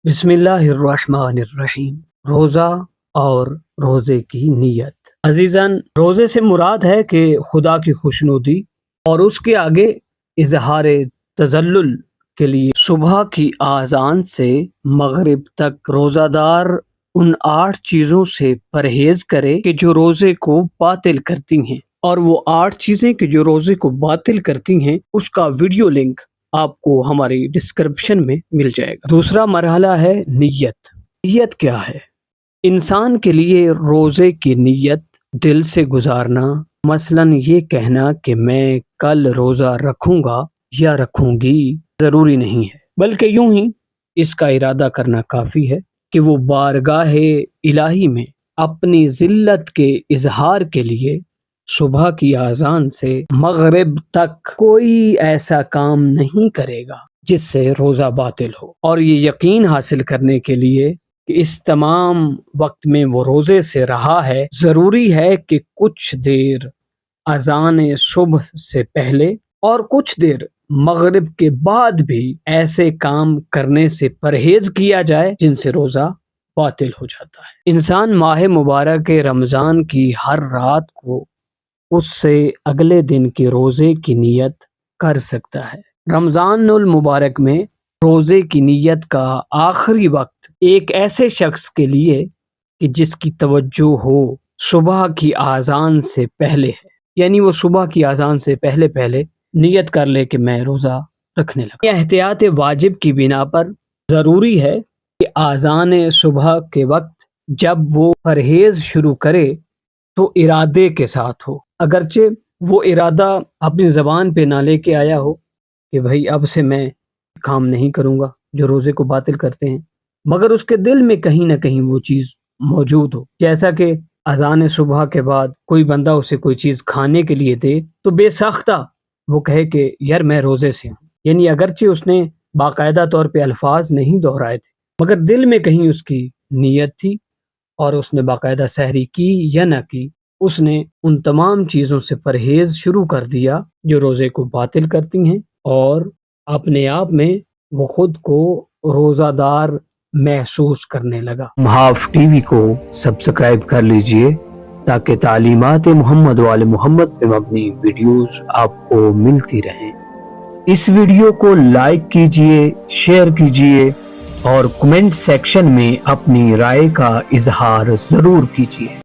बिस्मिल्लाहिर्रहमानिर्रहीम। रोज़ा और रोज़े की नीयत। अजीज़ान, रोज़े से मुराद है कि खुदा की खुशनुदी और उसके आगे इजहार तजल्लुल के लिए सुबह की आज़ान से मगरिब तक रोज़ादार उन 8 चीज़ों से परहेज़ करे कि जो रोज़े को बातिल करती हैं, और वो 8 चीज़ें कि जो रोज़े को बातिल करती हैं उसका वीडियो लिंक आपको हमारी डिस्क्रिप्शन में मिल जाएगा। दूसरा मरहला है नीयत। नीयत क्या है? इंसान के लिए रोज़े की नीयत दिल से गुजारना, मसलन ये कहना कि मैं कल रोज़ा रखूंगा या रखूंगी, ज़रूरी नहीं है, बल्कि यूं ही इसका इरादा करना काफ़ी है कि वो बारगाह इलाही में अपनी ज़िल्लत के इजहार के लिए सुबह की आज़ान से मगरिब तक कोई ऐसा काम नहीं करेगा जिससे रोज़ा बातिल हो। और ये यकीन हासिल करने के लिए कि इस तमाम वक्त में वो रोज़े से रहा है, ज़रूरी है कि कुछ देर अज़ान सुबह से पहले और कुछ देर मगरिब के बाद भी ऐसे काम करने से परहेज़ किया जाए जिनसे रोज़ा बातिल हो जाता है। इंसान माह मुबारक रमज़ान की हर रात को उससे अगले दिन के रोज़े की नीयत कर सकता है। रमज़ानुल मुबारक में रोज़े की नीयत का आखिरी वक्त एक ऐसे शख्स के लिए कि जिसकी तवज्जो हो सुबह की आज़ान से पहले है, यानी वो सुबह की आज़ान से पहले पहले नीयत कर ले कि मैं रोज़ा रखने लगा। एहतियात वाजिब की बिना पर ज़रूरी है कि आज़ान सुबह के वक्त जब वो परहेज़ शुरू करे तो इरादे के साथ हो, अगरचे वो इरादा अपनी ज़बान पे ना लेके आया हो कि भाई अब से मैं काम नहीं करूँगा जो रोज़े को बातिल करते हैं, मगर उसके दिल में कहीं ना कहीं वो चीज़ मौजूद हो। जैसा कि अज़ान सुबह के बाद कोई बंदा उसे कोई चीज़ खाने के लिए दे तो बेसाख्ता वो कहे कि यार मैं रोज़े से हूँ, यानी अगरचे उसने बाकायदा तौर पे अल्फाज नहीं दोहराए थे, मगर दिल में कहीं उसकी नीयत थी और उसने बाकायदा सहरी की या ना की, उसने उन तमाम चीज़ों से परहेज़ शुरू कर दिया जो रोज़े को बातिल करती हैं, और अपने आप में वो खुद को रोज़ादार महसूस करने लगा। हाफ टीवी को सब्सक्राइब कर लीजिए ताकि तालीमात मोहम्मद वाले मोहम्मद पे मबनी वीडियोस आपको मिलती रहें। इस वीडियो को लाइक कीजिए, शेयर कीजिए और कमेंट सेक्शन में अपनी राय का इजहार ज़रूर कीजिए।